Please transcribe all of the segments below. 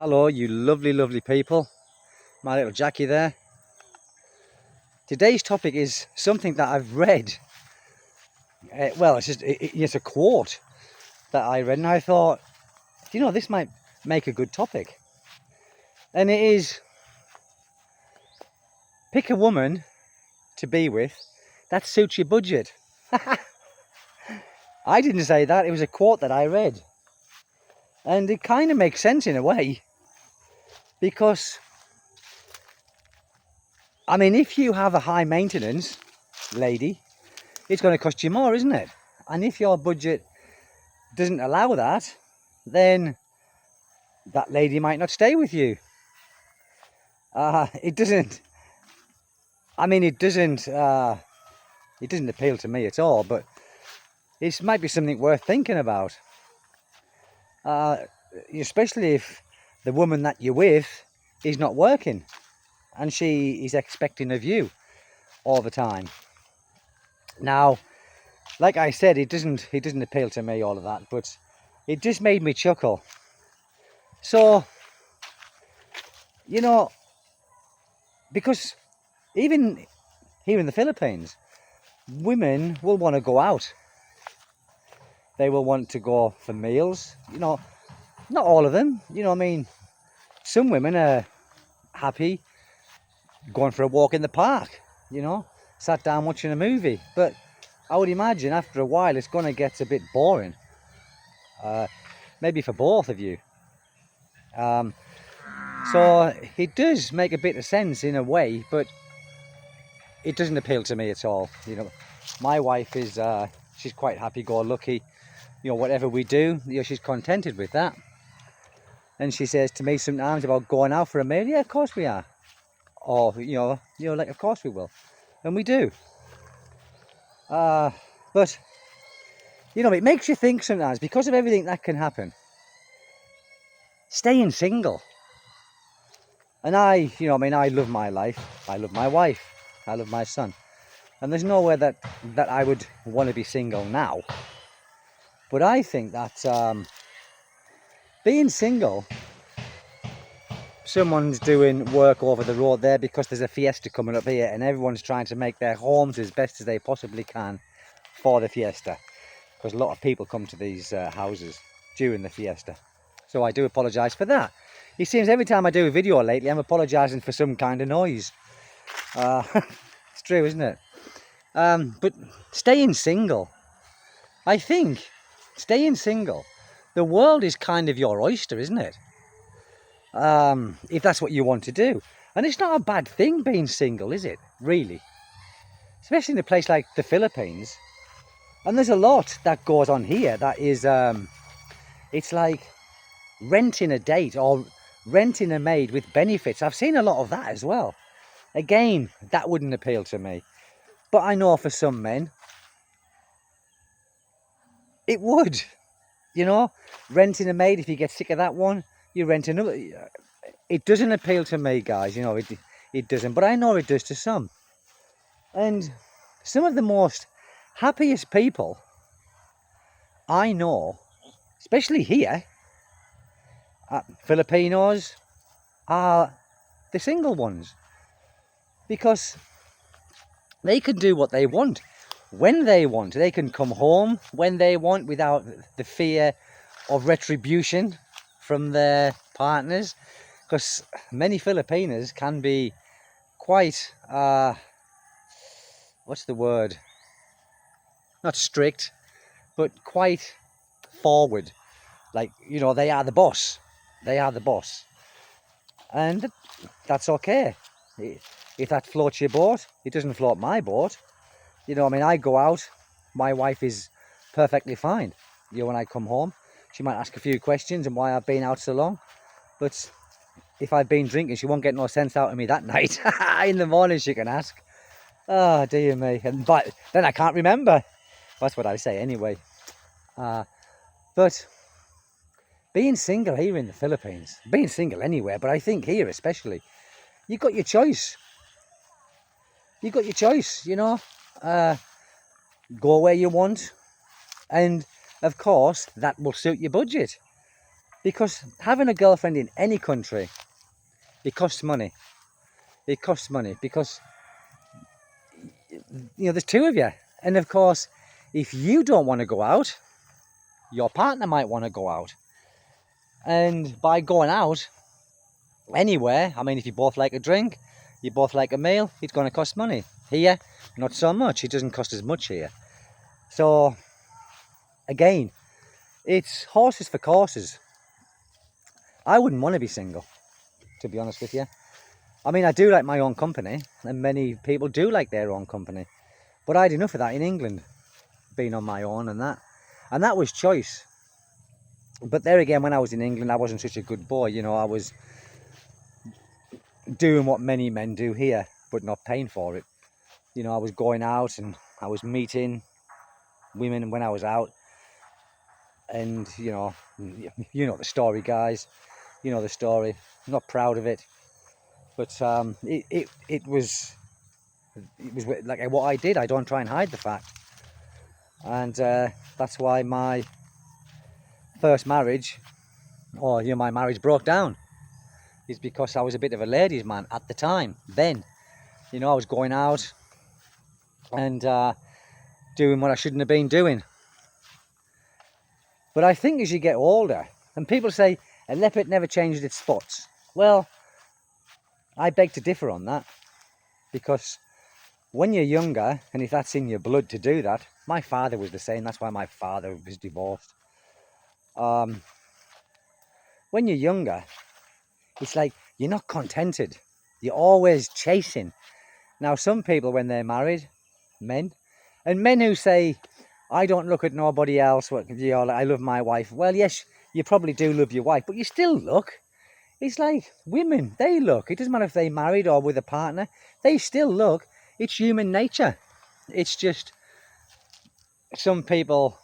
Hello, you lovely, lovely people. My little Jackie there. Today's topic is something that I've read. It's a quote that I read, and I thought, this might make a good topic. And it is, pick a woman to be with that suits your budget. I didn't say that, it was a quote that I read. And it kind of makes sense in a way, because, if you have a high maintenance lady, it's going to cost you more, isn't it? And if your budget doesn't allow that, then that lady might not stay with you. It doesn't appeal to me at all, but it might be something worth thinking about, especially if the woman that you're with is not working and she is expecting of you all the time. Now, like I said, it doesn't appeal to me, all of that, but it just made me chuckle. So, because even here in the Philippines, women will want to go out. They will want to go for meals. Not all of them. Some women are happy going for a walk in the park, sat down watching a movie. But I would imagine after a while it's going to get a bit boring. Maybe for both of you. So it does make a bit of sense in a way, but it doesn't appeal to me at all. My wife is, she's quite happy-go-lucky. Whatever we do, she's contented with that. And she says to me sometimes about going out for a meal, yeah, of course we are. Or, of course we will. And we do. But, it makes you think sometimes, because of everything that can happen. Staying single. And I love my life. I love my wife. I love my son. And there's nowhere that I would want to be single now. But I think that being single, someone's doing work over the road there because there's a fiesta coming up here and everyone's trying to make their homes as best as they possibly can for the fiesta, because a lot of people come to these houses during the fiesta. So I do apologise for that. It seems every time I do a video lately, I'm apologising for some kind of noise. It's true, isn't it? But staying single, I think, the world is kind of your oyster, isn't it? If that's what you want to do. And it's not a bad thing being single, is it? Really? Especially in a place like the Philippines. And there's a lot that goes on here that is, it's like renting a date or renting a maid with benefits. I've seen a lot of that as well. Again, that wouldn't appeal to me. But I know for some men, it would. Renting a maid, if you get sick of that one, you rent another. It doesn't appeal to me, guys. It doesn't. But I know it does to some. And some of the most happiest people I know, especially here, Filipinos, are the single ones. Because they can do what they want, when they want. They can come home when they want without the fear of retribution from their partners. Because many Filipinos can be quite, what's the word? Not strict, but quite forward. Like, they are the boss. They are the boss. And that's okay. If that floats your boat, it doesn't float my boat. I go out, my wife is perfectly fine. When I come home, she might ask a few questions and why I've been out so long. But if I've been drinking, she won't get no sense out of me that night. In the morning she can ask. Oh, dear me. But then I can't remember. That's what I say anyway. But being single here in the Philippines, being single anywhere, but I think here especially, you've got your choice. You've got your choice, go where you want. And, of course, that will suit your budget. Because having a girlfriend in any country, it costs money. It costs money because, there's two of you. And of course, if you don't want to go out, your partner might want to go out. And by going out anywhere, I mean, if you both like a drink, you both like a meal, it's going to cost money. Here, not so much. It doesn't cost as much here. So, again, it's horses for courses. I wouldn't want to be single, to be honest with you. I mean, I do like my own company, and many people do like their own company. But I had enough of that in England, being on my own and that. And that was choice. But there again, when I was in England, I wasn't such a good boy. I was doing what many men do here, but not paying for it. I was going out and I was meeting women when I was out. And, you know the story, guys. You know the story. I'm not proud of it. But it was like what I did. I don't try and hide the fact. And that's why my first marriage, or my marriage broke down, is because I was a bit of a ladies' man at the time. Then, I was going out and doing what I shouldn't have been doing. But I think as you get older, and people say a leopard never changes its spots. Well, I beg to differ on that, because when you're younger, and if that's in your blood to do that, my father was the same. That's why my father was divorced. When you're younger, it's like you're not contented. You're always chasing. Now, some people, when they're married, men who say, I don't look at nobody else, I love my wife. Well, yes, you probably do love your wife, but you still look. It's like women, they look. It doesn't matter if they're married or with a partner. They still look. It's human nature. It's just some people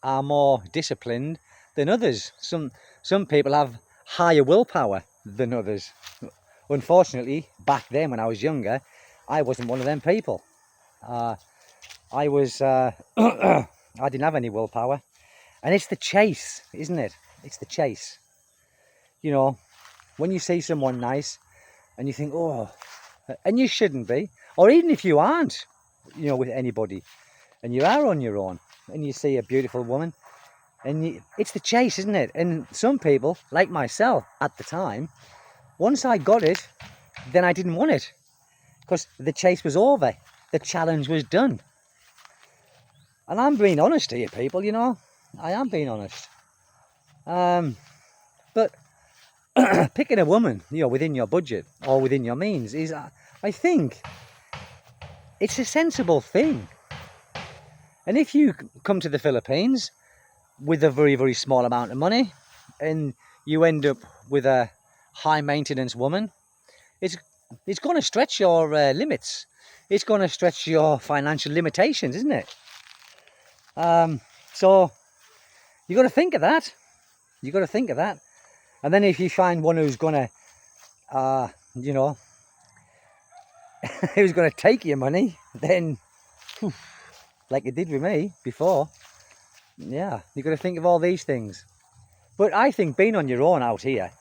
are more disciplined than others. Some people have higher willpower than others. Unfortunately, back then when I was younger, I wasn't one of them people. I didn't have any willpower. And it's the chase, isn't it? It's the chase. When you see someone nice and you think, oh, and you shouldn't be, or even if you aren't, with anybody, and you are on your own, and you see a beautiful woman, and it's the chase, isn't it? And some people, like myself at the time, once I got it, then I didn't want it, because the chase was over. The challenge was done. And I'm being honest here, people, I am being honest. But picking a woman, within your budget or within your means is, I think, it's a sensible thing. And if you come to the Philippines with a very, very small amount of money and you end up with a high maintenance woman, it's going to stretch your limits. It's going to stretch your financial limitations, isn't it? So you got to think of that. You got to think of that. And then if you find one who's going to, who's going to take your money, then, like it did with me before, yeah, you got to think of all these things. But I think being on your own out here,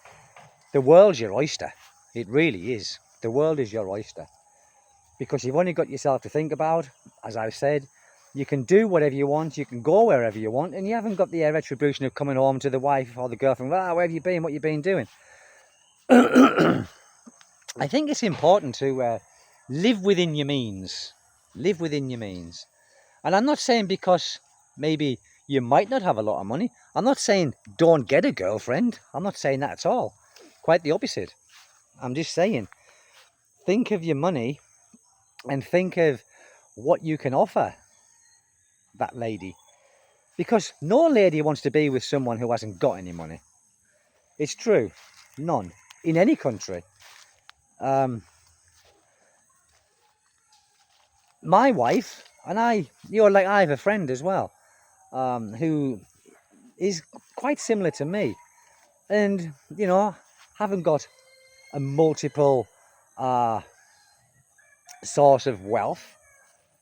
the world's your oyster. It really is. The world is your oyster. Because you've only got yourself to think about. As I've said, you can do whatever you want, you can go wherever you want, and you haven't got the retribution of coming home to the wife or the girlfriend, well, where have you been, what have you been doing? I think it's important to live within your means. Live within your means. And I'm not saying because maybe you might not have a lot of money. I'm not saying don't get a girlfriend. I'm not saying that at all. Quite the opposite. I'm just saying, think of your money and think of what you can offer that lady. Because no lady wants to be with someone who hasn't got any money. It's true. None. In any country. My wife and I, I have a friend as well, who is quite similar to me. And, haven't got a multiple source of wealth.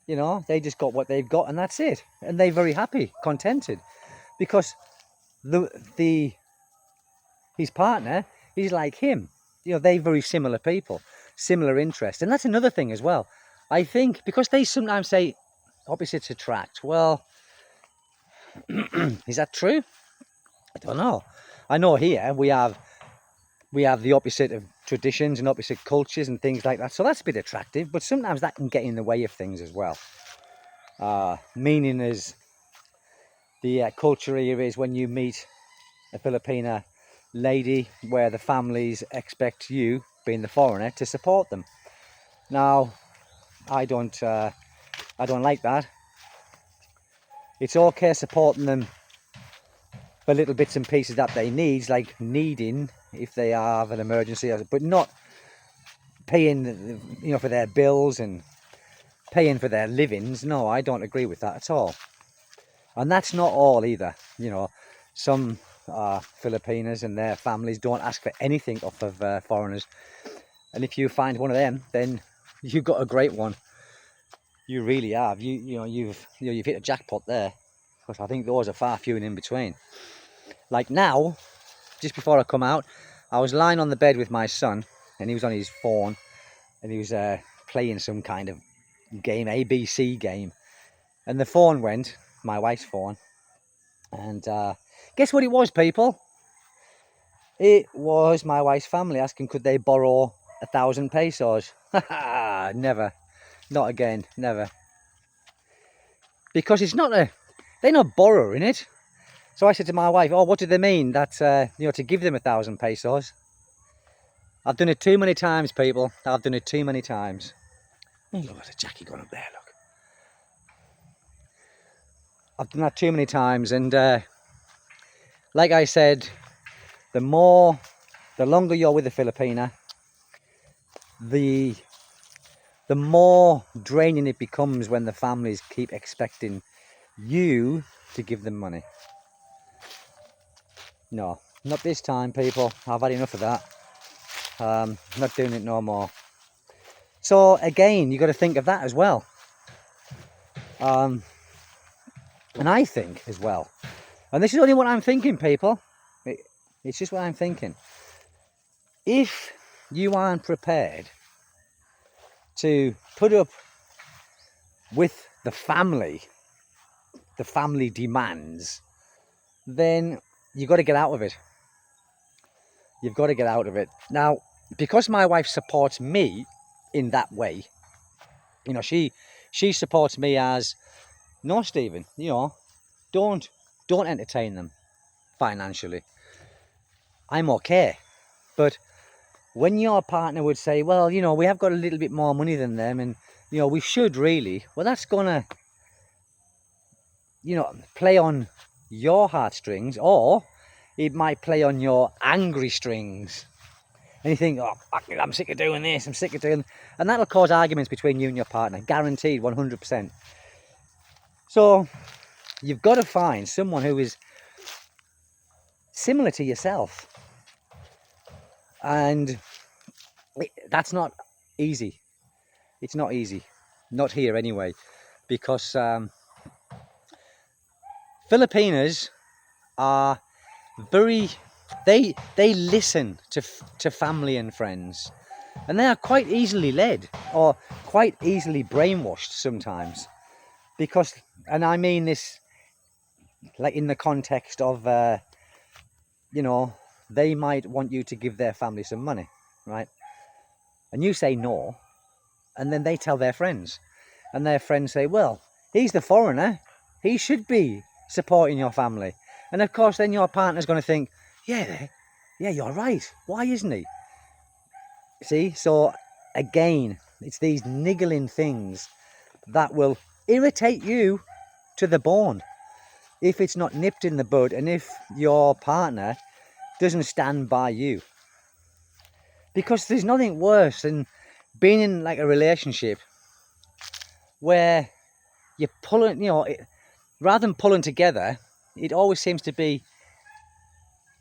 They just got what they've got and that's it. And they're very happy, contented. Because the his partner is like him. You know, they're very similar people, similar interests. And that's another thing as well. I think because they sometimes say opposites attract. Well, is that true? I don't know. I know here we have the opposite of traditions and opposite cultures and things like that. So that's a bit attractive, but sometimes that can get in the way of things as well. Meaning is the culture here is when you meet a Filipina lady where the families expect you, being the foreigner, to support them. Now, I don't like that. It's okay supporting them for little bits and pieces that they need, like needing if they have an emergency, but not paying, you know, for their bills and paying for their livings. No, I don't agree with that at all. And that's not all either. You know, some Filipinas and their families don't ask for anything off of foreigners. And if you find one of them, then you've got a great one. You really have. You've hit a jackpot there, because I think those are far few and in between. Like now, just before I come out, I was lying on the bed with my son, and he was on his phone, and he was playing some kind of game, ABC game, and the phone went, my wife's phone, and guess what it was, people? It was my wife's family asking could they borrow 1,000 pesos. Never, not again, never. Because it's not they're not borrowing it. So I said to my wife, oh, what do they mean? That, to give them 1,000 pesos. I've done it too many times, people. I've done it too many times. Oh, look at the Jackie gone up there, look. I've done that too many times, and like I said, the longer you're with a Filipina, the more draining it becomes when the families keep expecting you to give them money. No, not this time, people. I've had enough of that. Not doing it no more. So again, you got to think of that as well. And I think as well, and this is only what I'm thinking, people. It's just what I'm thinking. If you aren't prepared to put up with the family demands, then you've got to get out of it. You've got to get out of it. Now, because my wife supports me in that way, you know, she supports me as, no, Stephen, you know, don't entertain them financially. I'm okay. But when your partner would say, well, you know, we have got a little bit more money than them, and, you know, we should really, well, that's gonna, you know, play on your heartstrings, or it might play on your angry strings. And you think, oh, I'm sick of doing this, I'm sick of doing, and that'll cause arguments between you and your partner, guaranteed, 100%. So you've got to find someone who is similar to yourself. And that's not easy. It's not easy. Not here anyway. Because Filipinas are very, they listen to family and friends. And they are quite easily led, or quite easily brainwashed sometimes. Because, and I mean this like in the context of, you know, they might want you to give their family some money, right? And you say no, and then they tell their friends, and their friends say, well, he's the foreigner, he should be supporting your family. And of course then your partner's going to think, yeah, you're right, why isn't he? See, so again, it's these niggling things that will irritate you to the bone if it's not nipped in the bud, and if your partner doesn't stand by you. Because there's nothing worse than being in like a relationship where you're pulling, you know, rather than pulling together, it always seems to be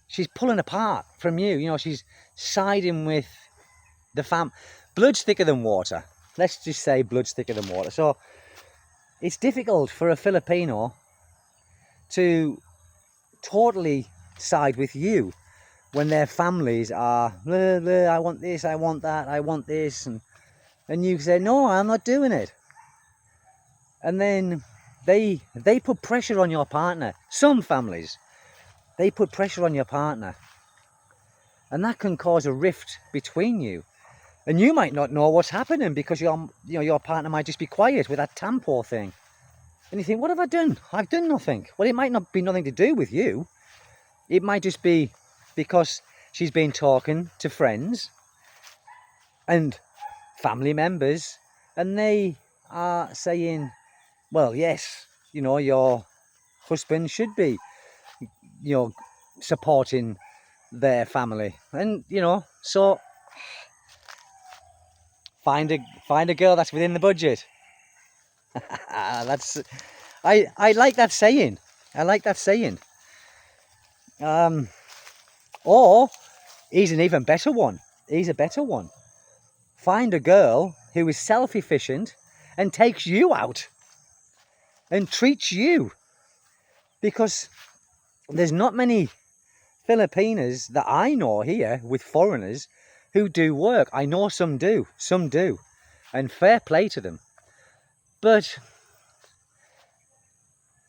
she's pulling apart from you. You know, she's siding with the blood's thicker than water. Let's just say blood's thicker than water. So it's difficult for a Filipino to totally side with you when their families are, blah, blah, I want this, I want that, I want this, and you say, no, I'm not doing it. And then they put pressure on your partner. Some families, they put pressure on your partner. And that can cause a rift between you. And you might not know what's happening because your partner might just be quiet with that tampon thing. And you think, what have I done? I've done nothing. Well, it might not be nothing to do with you. It might just be because she's been talking to friends and family members, and they are saying, well, yes, your husband should be, supporting their family. And, so find a girl that's within the budget. I like that saying. I like that saying. Or he's an even better one. He's a better one. Find a girl who is self-efficient and takes you out and treats you. Because there's not many Filipinas that I know here with foreigners who do work. I know some do. And fair play to them. But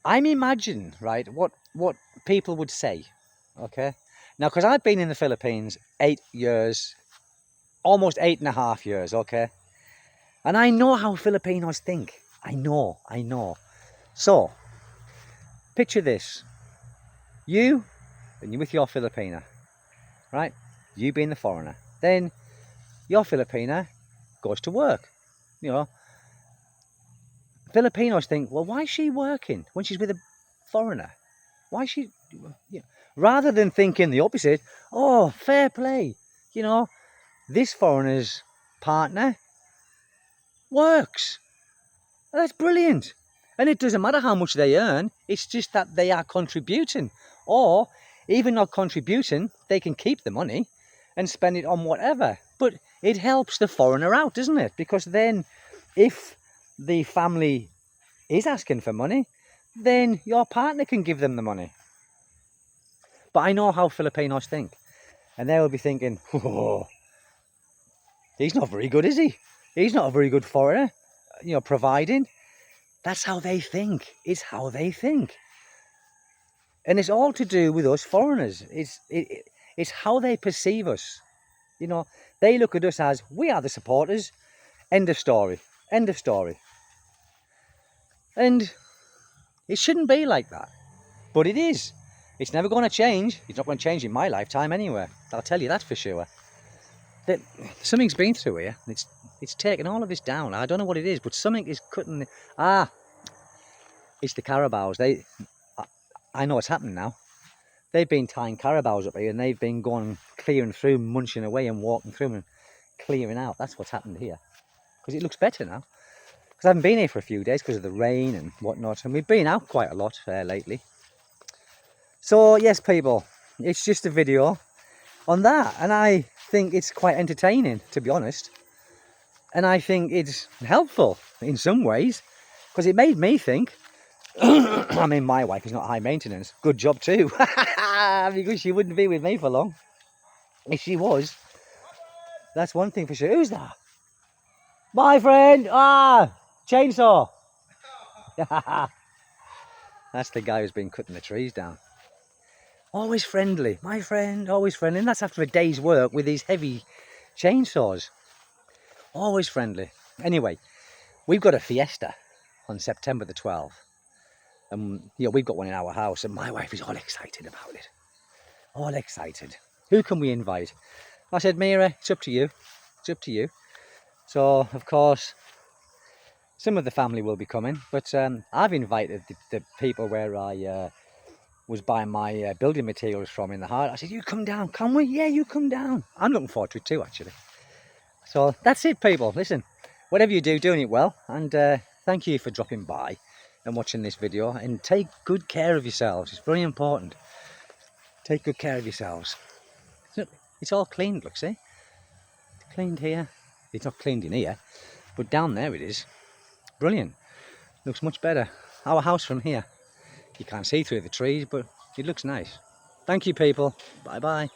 I'm imagining, right, what people would say, okay? Now, because I've been in the Philippines 8 years, almost 8.5 years, okay? And I know how Filipinos think. I know. So, picture this. And you're with your Filipina, right? You being the foreigner. Then your Filipina goes to work. Filipinos think, well, why is she working when she's with a foreigner? Why is she... Rather than thinking the opposite, oh, fair play. This foreigner's partner works. That's brilliant. And it doesn't matter how much they earn. It's just that they are contributing. Or, even not contributing, they can keep the money and spend it on whatever. But it helps the foreigner out, doesn't it? Because then, if the family is asking for money, then your partner can give them the money. But I know how Filipinos think. And they will be thinking, oh, he's not very good, is he? He's not a very good foreigner, providing. That's how they think. It's how they think. And it's all to do with us foreigners. It's how they perceive us. They look at us as, we are the supporters. End of story. End of story. And it shouldn't be like that. But it is. It's never going to change. It's not going to change in my lifetime anyway. I'll tell you that for sure. Something's been through here. It's taken all of this down. I don't know what it is, but something is cutting... It's the carabaos. I know what's happening now. They've been tying carabaos up here, and they've been going, clearing through, munching away and walking through and clearing out. That's what's happened here. Because it looks better now. Because I haven't been here for a few days because of the rain and whatnot. And we've been out quite a lot lately. So, yes, people. It's just a video on that. And I think it's quite entertaining, to be honest. And I think it's helpful in some ways. Because it made me think... I mean, my wife is not high maintenance. Good job too. Because she wouldn't be with me for long. If she was, that's one thing for sure. Who's that? My friend! Chainsaw! That's the guy who's been cutting the trees down. Always friendly. My friend, always friendly. And that's after a day's work with these heavy chainsaws. Always friendly. Anyway, we've got a fiesta on September the 12th. And we've got one in our house, and my wife is all excited about it. All excited. Who can we invite? I said, Mira, it's up to you. It's up to you. So, of course, some of the family will be coming, but I've invited the people where I was buying my building materials from in the heart. I said, you come down, can we? Yeah, you come down. I'm looking forward to it too, actually. So, that's it, people. Listen, whatever you do, doing it well, and thank you for dropping by and watching this video, and take good care of yourselves. It's very important. Take good care of yourselves. It's all cleaned, look, see? It's cleaned here. It's not cleaned in here, but down there it is. Brilliant. Looks much better. Our house from here. You can't see through the trees, but it looks nice. Thank you, people. Bye-bye.